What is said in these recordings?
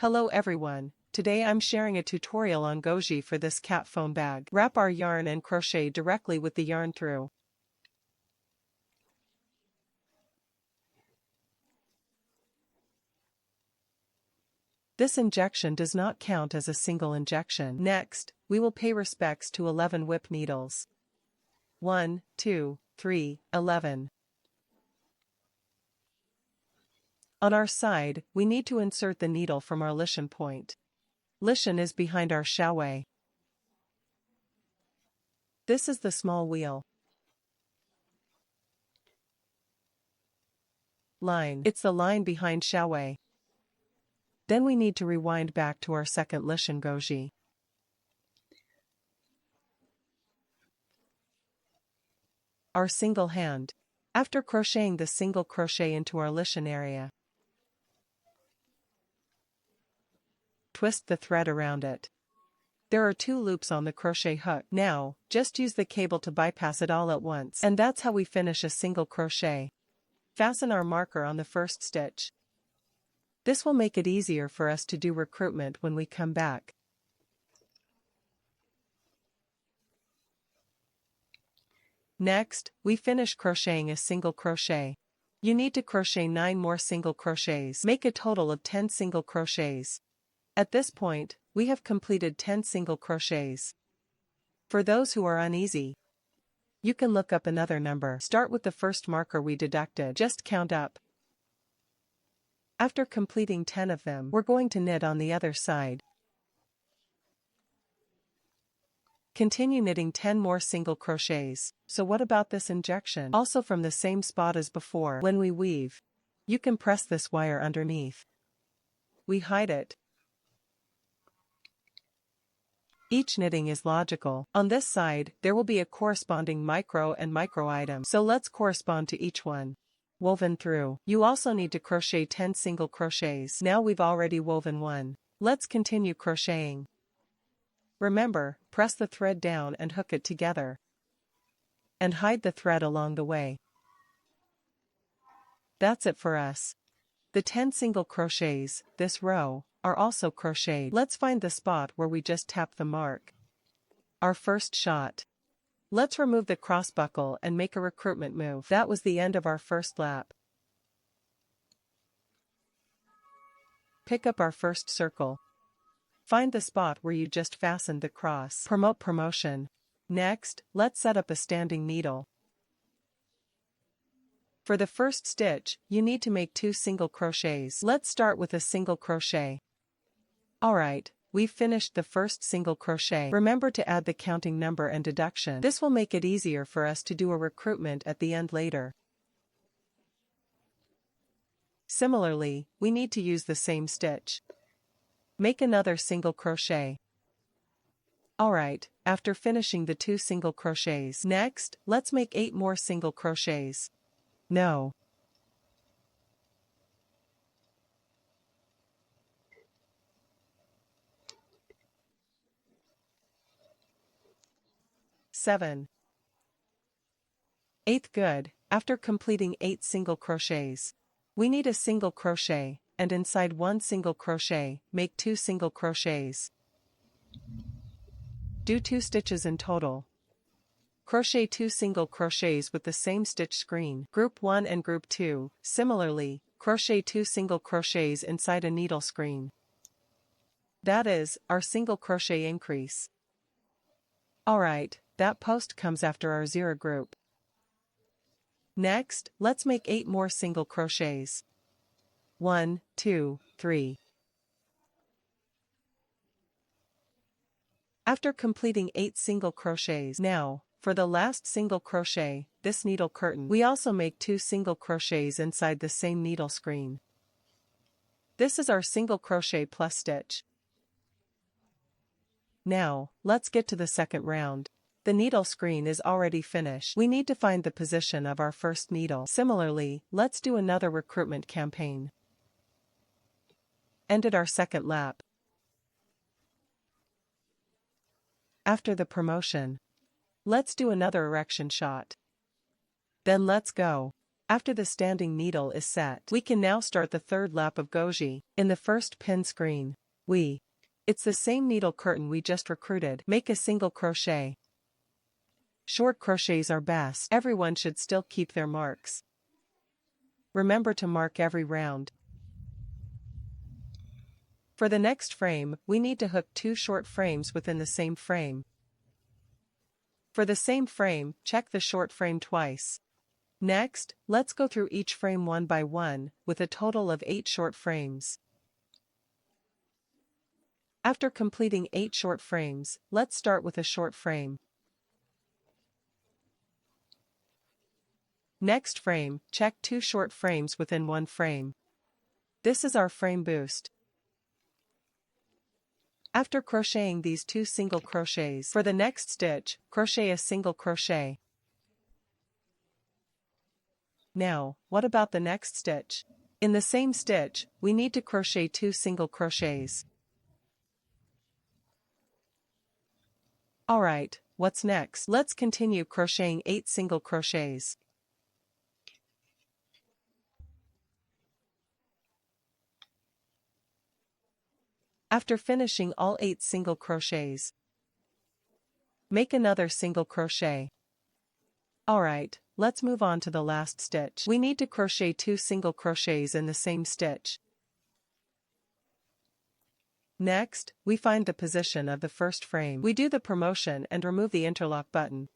Hello everyone, today I'm sharing a tutorial on goji for this cat phone bag. Wrap our yarn and crochet directly with the yarn through. This injection does not count as a single injection. Next, we will pay respects to 11 whip needles. 1, 2, 3, 11. On our side, we need to insert the needle from our listen point. Listen is behind our shawei. This is the small wheel. Line. It's the line behind shawei. Then we need to rewind back to our second listen goji. Our single hand. After crocheting the single crochet into our listen area, twist the thread around it. There are 2 loops on the crochet hook. Now, just use the cable to bypass it all at once. And that's how we finish a single crochet. Fasten our marker on the first stitch. This will make it easier for us to do recruitment when we come back. Next, we finish crocheting a single crochet. You need to crochet 9 more single crochets. Make a total of 10 single crochets. At this point, we have completed 10 single crochets. For those who are uneasy, you can look up another number. Start with the first marker we deducted. Just count up. After completing 10 of them, we're going to knit on the other side. Continue knitting 10 more single crochets. So what about this injection? Also from the same spot as before. When we weave, you can press this wire underneath. We hide it. Each knitting is logical. On this side, there will be a corresponding micro and micro item. So let's correspond to each one. Woven through. You also need to crochet 10 single crochets. Now we've already woven 1. Let's continue crocheting. Remember, press the thread down and hook it together. And hide the thread along the way. That's it for us. The 10 single crochets, this row, are also crocheted. Let's find the spot where we just tapped the mark. Our first shot. Let's remove the cross buckle and make a recruitment move. That was the end of our first lap. Pick up our first circle. Find the spot where you just fastened the cross. Promote promotion. Next, let's set up a standing needle. For the first stitch, you need to make 2 single crochets. Let's start with a single crochet. Alright, we've finished the first single crochet. Remember to add the counting number and deduction. This will make it easier for us to do a recruitment at the end later. Similarly, we need to use the same stitch. Make another single crochet. Alright, after finishing the 2 single crochets. Next, let's make 8 more single crochets. No. Seven. 8th good. After completing 8 single crochets, we need a single crochet, and inside 1 single crochet, make 2 single crochets. Do 2 stitches in total. Crochet 2 single crochets with the same stitch screen. Group 1 and group 2, similarly, crochet 2 single crochets inside a needle screen. That is, our single crochet increase. Alright, that post comes after our 0 group. Next, let's make 8 more single crochets. 1, 2, 3. After completing 8 single crochets, now, for the last single crochet, this needle curtain, we also make 2 single crochets inside the same needle screen. This is our single crochet plus stitch. Now, let's get to the second round. The needle screen is already finished. We need to find the position of our first needle. Similarly, let's do another recruitment campaign. Ended our second lap. After the promotion, let's do another erection shot. Then let's go. After the standing needle is set, we can now start the third lap of goji. In the first pin screen, it's the same needle curtain we just recruited. Make a single crochet. Short crochets are best. Everyone should still keep their marks. Remember to mark every round. For the next frame, we need to hook 2 short frames within the same frame. For the same frame, check the short frame twice. Next, let's go through each frame one by one, with a total of 8 short frames. After completing 8 short frames, let's start with a short frame. Next frame, check 2 short frames within one frame. This is our frame boost. After crocheting these 2 single crochets, for the next stitch, crochet a single crochet. Now, what about the next stitch? In the same stitch, we need to crochet 2 single crochets. Alright, what's next? Let's continue crocheting 8 single crochets. After finishing all 8 single crochets, make another single crochet. Alright, let's move on to the last stitch. We need to crochet 2 single crochets in the same stitch. Next, we find the position of the first frame. We do the promotion and remove the interlock button.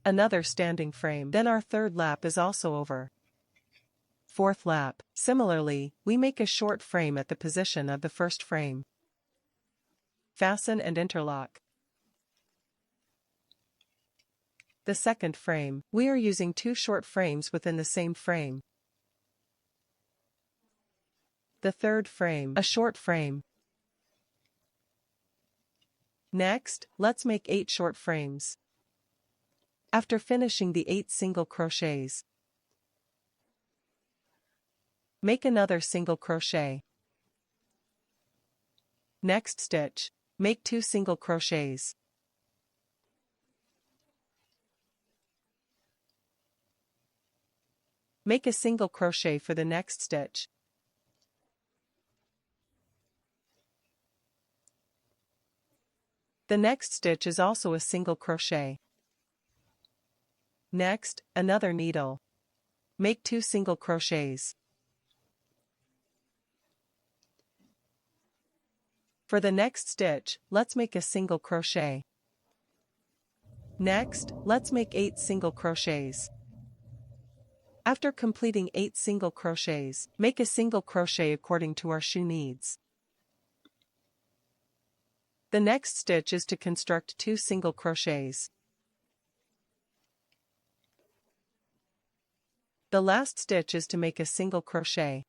Another standing frame. Then our third lap is also over. Fourth lap. Similarly, we make a short frame at the position of the first frame. Fasten and interlock. The second frame, we are using 2 short frames within the same frame. The third frame, a short frame. Next, let's make 8 short frames. After finishing the 8 single crochets, make another single crochet. Next stitch, make 2 single crochets. Make a single crochet for the next stitch. The next stitch is also a single crochet. Next, another needle. Make 2 single crochets. For the next stitch, let's make a single crochet. Next, let's make 8 single crochets. After completing 8 single crochets, make a single crochet according to our shoe needs. The next stitch is to construct 2 single crochets. The last stitch is to make a single crochet.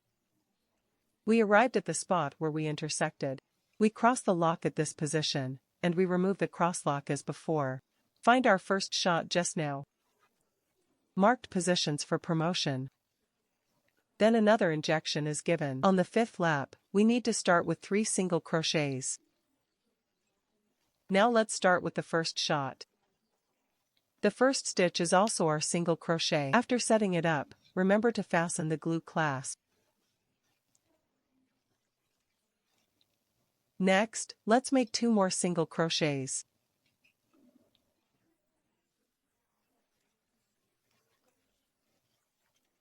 We arrived at the spot where we intersected. We cross the lock at this position, and we remove the cross lock as before. Find our first shot just now. Marked positions for promotion. Then another injection is given. On the 5th lap, we need to start with 3 single crochets. Now let's start with the first shot. The first stitch is also our single crochet. After setting it up, remember to fasten the glue clasp. Next, let's make 2 more single crochets.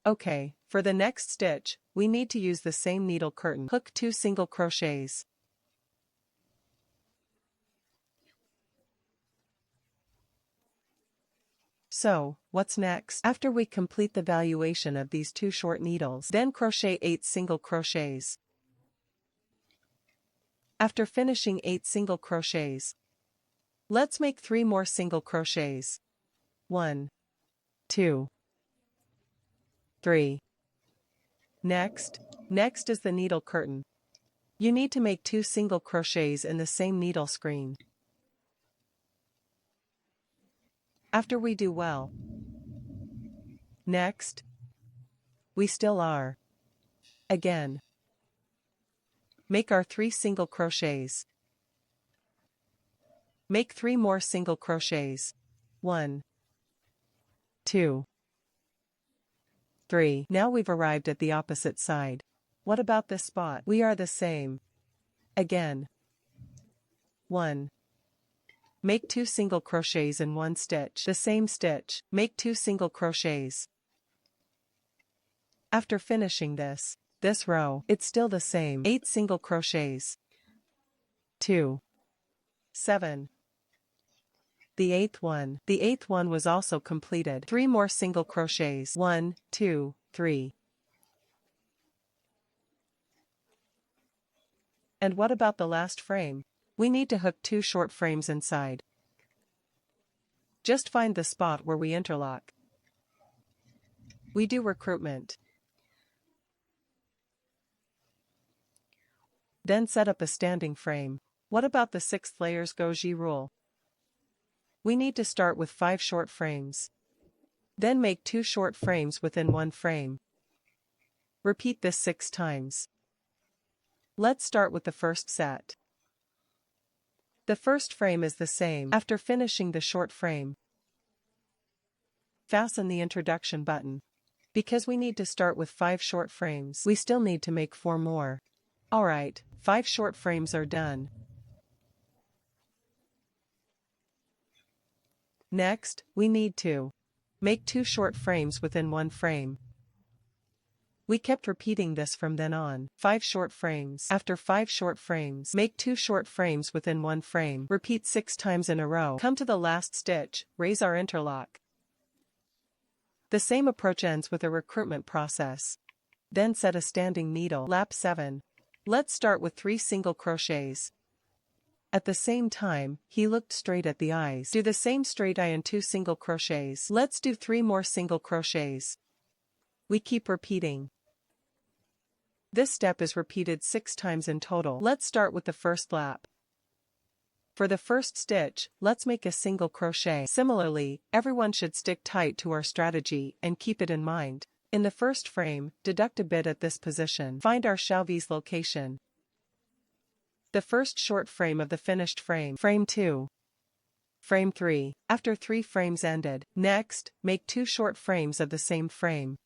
Okay, for the next stitch, we need to use the same needle curtain. Hook 2 single crochets. So, what's next? After we complete the valuation of these 2 short needles, then crochet 8 single crochets. After finishing 8 single crochets, let's make 3 more single crochets. 1, 2, 3. Next is the needle curtain. You need to make 2 single crochets in the same needle screen. After we do well. Next, we still are. Again. Make our 3 single crochets. Make 3 more single crochets. 1, 2, 3. Now we've arrived at the opposite side. What about this spot? We are the same. Again. 1. Make 2 single crochets in 1 stitch. The same stitch, make 2 single crochets. After finishing this row, it's still the same. 8 single crochets. 2. 7. The eighth one was also completed. 3 more single crochets. 1, 2, 3. And what about the last frame? We need to hook 2 short frames inside. Just find the spot where we interlock. We do recruitment. Then set up a standing frame. What about the 6th layer's Goji rule? We need to start with 5 short frames. Then make 2 short frames within 1 frame. Repeat this 6 times. Let's start with the first set. The first frame is the same. After finishing the short frame, fasten the introduction button. Because we need to start with 5 short frames, we still need to make 4 more. Alright, 5 short frames are done. Next, we need to make 2 short frames within 1 frame. We kept repeating this from then on. 5 short frames. After 5 short frames, make 2 short frames within 1 frame. Repeat 6 times in a row. Come to the last stitch, raise our interlock. The same approach ends with a recruitment process. Then set a standing needle. Lap 7. Let's start with 3 single crochets. At the same time, he looked straight at the eyes. Do the same straight eye and 2 single crochets. Let's do 3 more single crochets. We keep repeating. This step is repeated 6 times in total. Let's start with the first lap. For the first stitch, let's make a single crochet. Similarly, everyone should stick tight to our strategy and keep it in mind. In the first frame, deduct a bit at this position. Find our Shalvi's location. The first short frame of the finished frame. Frame 2. Frame 3. After 3 frames ended. Next, make 2 short frames of the same frame.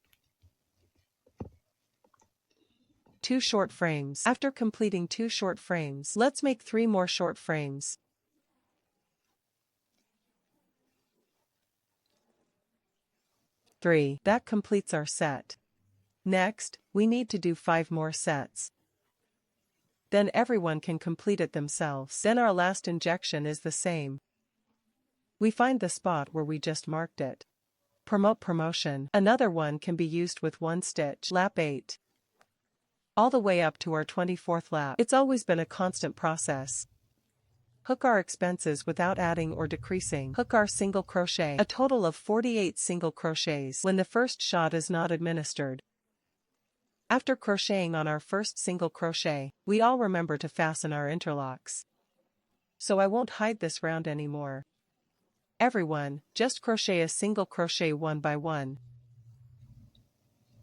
2 short frames. After completing 2 short frames, let's make 3 more short frames. That completes our set. Next, we need to do 5 more sets. Then everyone can complete it themselves. Then our last injection is the same. We find the spot where we just marked it. Promote promotion. Another one can be used with 1 stitch. Lap 8. All the way up to our 24th lap. It's always been a constant process. Hook our expenses without adding or decreasing. Hook our single crochet. A total of 48 single crochets when the first shot is not administered. After crocheting on our first single crochet, we all remember to fasten our interlocks. So I won't hide this round anymore. Everyone, just crochet a single crochet 1 by 1.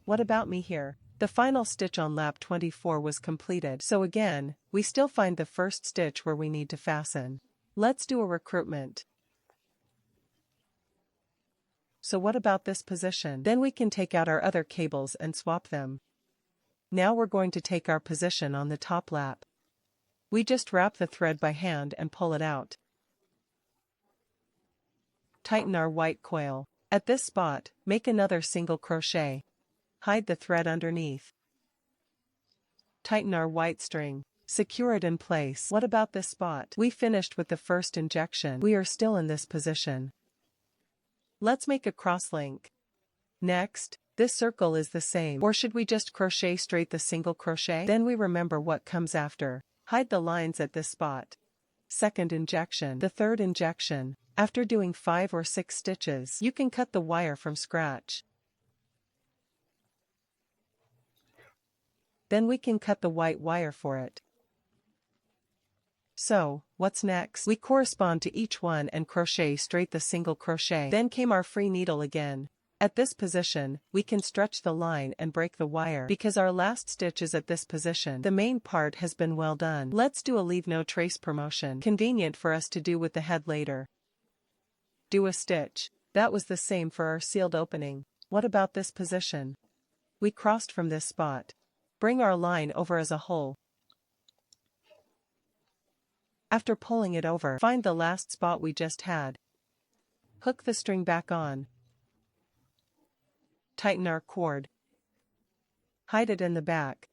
What about me here? The final stitch on lap 24 was completed, so again, we still find the first stitch where we need to fasten. Let's do a recruitment. So what about this position? Then we can take out our other cables and swap them. Now we're going to take our position on the top lap. We just wrap the thread by hand and pull it out. Tighten our white coil. At this spot, make another single crochet. Hide the thread underneath. Tighten our white string. Secure it in place. What about this spot? We finished with the first injection. We are still in this position. Let's make a cross link. Next, this circle is the same. Or should we just crochet straight the single crochet? Then we remember what comes after. Hide the lines at this spot. Second injection. The third injection. After doing 5 or 6 stitches, you can cut the wire from scratch. Then we can cut the white wire for it. So, what's next? We correspond to each one and crochet straight the single crochet. Then came our free needle again. At this position, we can stretch the line and break the wire because our last stitch is at this position. The main part has been well done. Let's do a leave no trace promotion, convenient for us to do with the head later. Do a stitch. That was the same for our sealed opening. What about this position? We crossed from this spot. Bring our line over as a hole. After pulling it over, find the last spot we just had. Hook the string back on. Tighten our cord. Hide it in the back.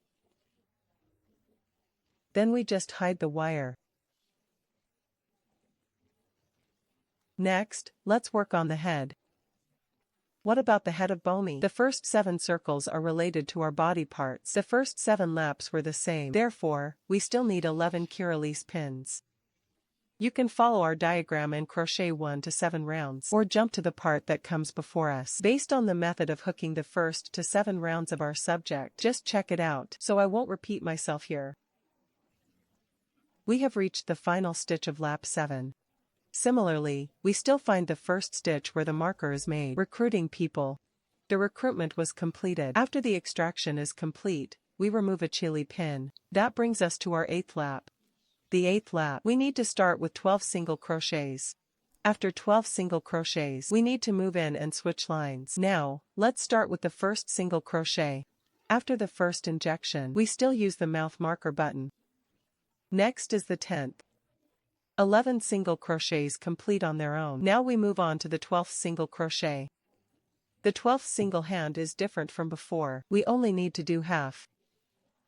Then we just hide the wire. Next, let's work on the head. What about the head of Bomi? The first 7 circles are related to our body parts. The first 7 laps were the same. Therefore, we still need 11 Curelise pins. You can follow our diagram and crochet 1 to 7 rounds, or jump to the part that comes before us. Based on the method of hooking the first to 7 rounds of our subject, just check it out, so I won't repeat myself here. We have reached the final stitch of lap 7. Similarly, we still find the first stitch where the marker is made. Recruiting people. The recruitment was completed. After the extraction is complete, we remove a chili pin. That brings us to our 8th lap. The 8th lap, we need to start with 12 single crochets. After 12 single crochets, we need to move in and switch lines. Now, let's start with the first single crochet. After the first injection, we still use the mouth marker button. Next is the 10th. 11 single crochets complete on their own. Now we move on to the 12th single crochet. The 12th single hand is different from before. We only need to do half.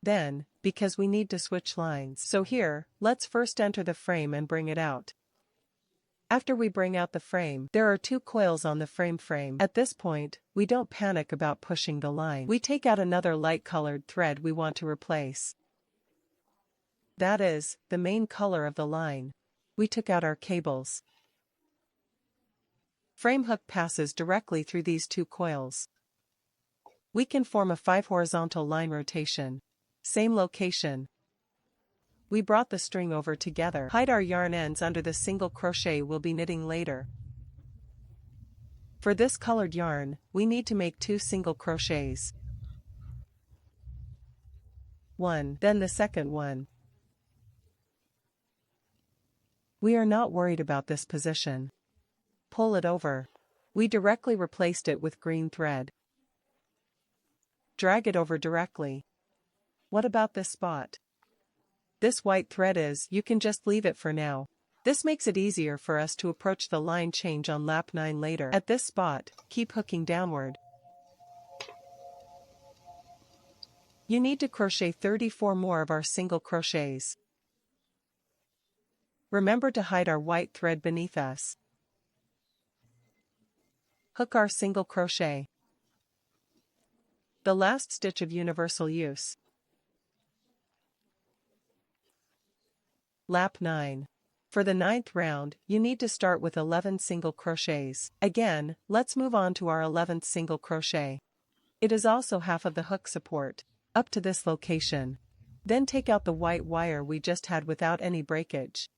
Then, because we need to switch lines, so here, let's first enter the frame and bring it out. After we bring out the frame, there are 2 coils on the frame. At this point, we don't panic about pushing the line. We take out another light-colored thread we want to replace. That is, the main color of the line. We took out our cables. Frame hook passes directly through these 2 coils. We can form a 5 horizontal line rotation. Same location. We brought the string over together. Hide our yarn ends under the single crochet we'll be knitting later. For this colored yarn, we need to make 2 single crochets. 1, then the second one. We are not worried about this position. Pull it over. We directly replaced it with green thread. Drag it over directly. What about this spot? This white thread you can just leave it for now. This makes it easier for us to approach the line change on lap 9 later. At this spot, keep hooking downward. You need to crochet 34 more of our single crochets. Remember to hide our white thread beneath us. Hook our single crochet. The last stitch of universal use. Lap 9. For the 9th round, you need to start with 11 single crochets. Again, let's move on to our 11th single crochet. It is also half of the hook support, up to this location. Then take out the white wire we just had without any breakage.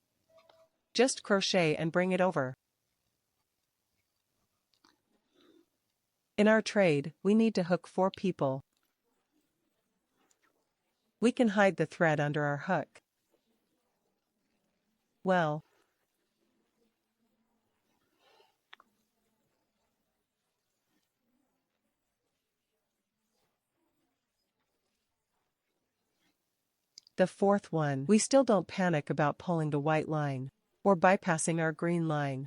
Just crochet and bring it over. In our trade, we need to hook 4 people. We can hide the thread under our hook. Well, the 4th one, we still don't panic about pulling the white line, or bypassing our green line.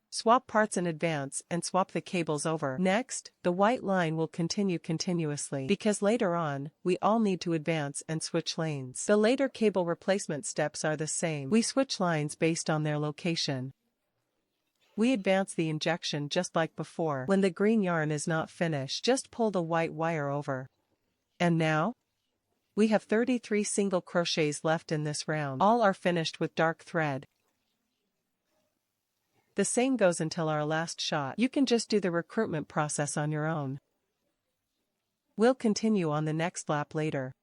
Swap parts in advance and swap the cables over. Next, the white line will continue continuously, because later on, we all need to advance and switch lanes. The later cable replacement steps are the same. We switch lines based on their location. We advance the injection just like before. When the green yarn is not finished, just pull the white wire over. And now? We have 33 single crochets left in this round. All are finished with dark thread. The same goes until our last shot. You can just do the recruitment process on your own. We'll continue on the next lap later.